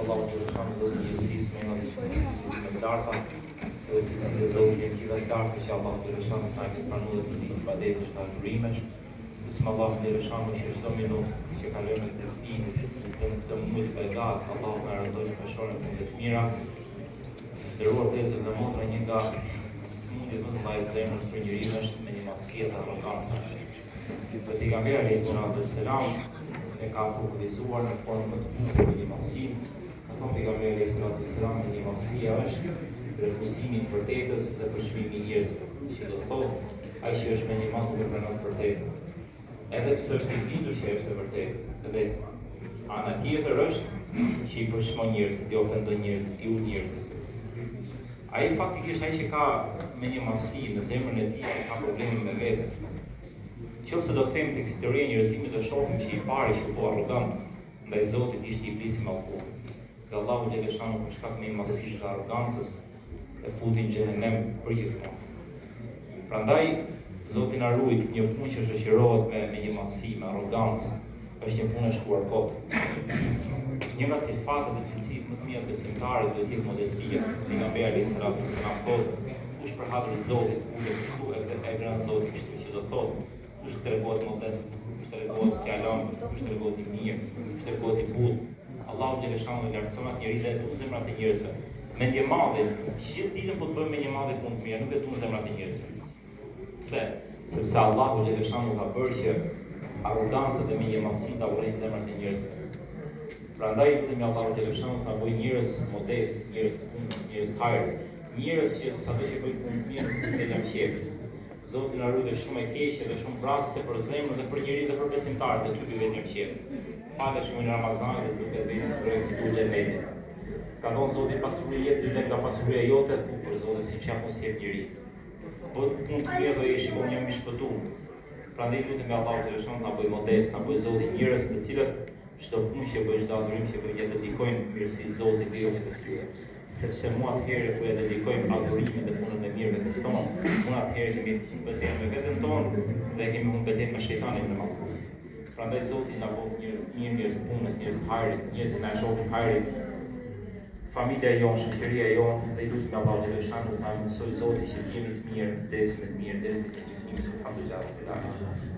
Allahu të rëshanë Zotin Jezusis me nga disë në larta, dhe të cilë Zotin e qive të lartë, që Allahu të rëshanë të ajme të pranu dhe të ditë i badet është të zhurimesh, Bismë Allahu të rëshanë që çdo minutë që kalojmë të ditë dhe në këtë muaj të begat, Allahu na rëndoj të peshore për të mira, nderuar vëllezër dhe motra, një nga smundjet më të mëdha të zemrës për njeriu është menjëmasia dhe arroganca. Pejgamberi alayhis salam e ka provizuar në formë më të bukur menjëmasinë. Ka thënë pejgamberi alayhis salam menjëmasia është refuzimi i vërtetës dhe përshkrimi i njerëzve. Që do thotë, ai që është menjëmas nuk e pranon të vërtetën. Edhe pse është i bindur që është e vërtetë. Edhe ana tjetër është që i përshmon njerëzit, i ofendon njerëzit, i ul njerëzit. Ai faktikisht ai që ka menjëmasi në zemrën e tij ka probleme me veten. Qofse do të themi tek historia e njerëzimit do shohim që i pari që po arrogant ndaj Zotit ishte iblisi i mallkuar. Dhe Allahu xhaleshanu për shkak të menjëmasisë dhe arrogancës e futi në xhehenem përgjithmonë. Prandaj Zoti na ruaj, një punë që shoqërohet me menjëmasi, me arrogancë, është një punë e shkuar kot. Një nga sifatet e cilësitë më të mira të besimtarit duhet të jetë modestia. Pejgamberi alayhis salam thotë, kush për hapur Zotit, kush e gran Zotin, kështu që do thotë, kush tregohet modest, kush tregohet fjalon, kush tregohet i mirë, kush tregohet i butë. Allahu xhaleshanu lartëson atë njerëz dhe e du zemrat e njerëzve. Mendjemadhe, gjithë ditën po të bëjmë mendjemadhe punë të mira, nuk e du zemrat e njerëzve. Pse? Sepse Allahu xhaleshanu ka bërë që arroganca dhe menjëmasia ta urrejnë zemrat e njerëzve. Prandaj lutemi Allahu xhaleshanu ta bëjë njerëz modest, njerëz të punës, njerëz të hajrit, njerëz që sado që bëjnë punë të mirë nuk e lëm qefit. Zoti na ruaj shumë e keqe dhe shumë vrasëse për zemrën dhe për njeriu dhe për besimtarët dhe këtu vetëm qef. Falesh në Ramazan dhe duke vënë spreh fitur xhenetit. Ka dhënë Zoti pasurinë jetë dhe nga pasuria jote thu për Zotin si çapo si njeri. Po punë të mirë do jesh unë jam i shpëtuar. Prandaj lutemi Allahu xhaleshon ta bëj modest, ta bëj Zoti njerëz të cilët çdo punë që bëjnë, çdo adhurim që bëjnë, të dedikojnë mirësi Zotit dhe jo vetes tyre. Sepse mua atëherë kur ja dedikojmë adhurimin dhe punën e mirë vetes tonë, mua atëherë kemi betejë me veten tonë dhe kemi humbur betejën me shejtanin në mall. Prandaj Zoti na bof njerëz të mirë, njerëz të punës, njerëz të hajrit, njerëz që na shohin hajrin. Familja jonë, shoqëria jonë, dhe i lutemi Allahu xhaleshanu ta mësoj Zoti që jemi të mirë, vdesim të mirë deri në ditën e gjykimit. Alhamdulillah.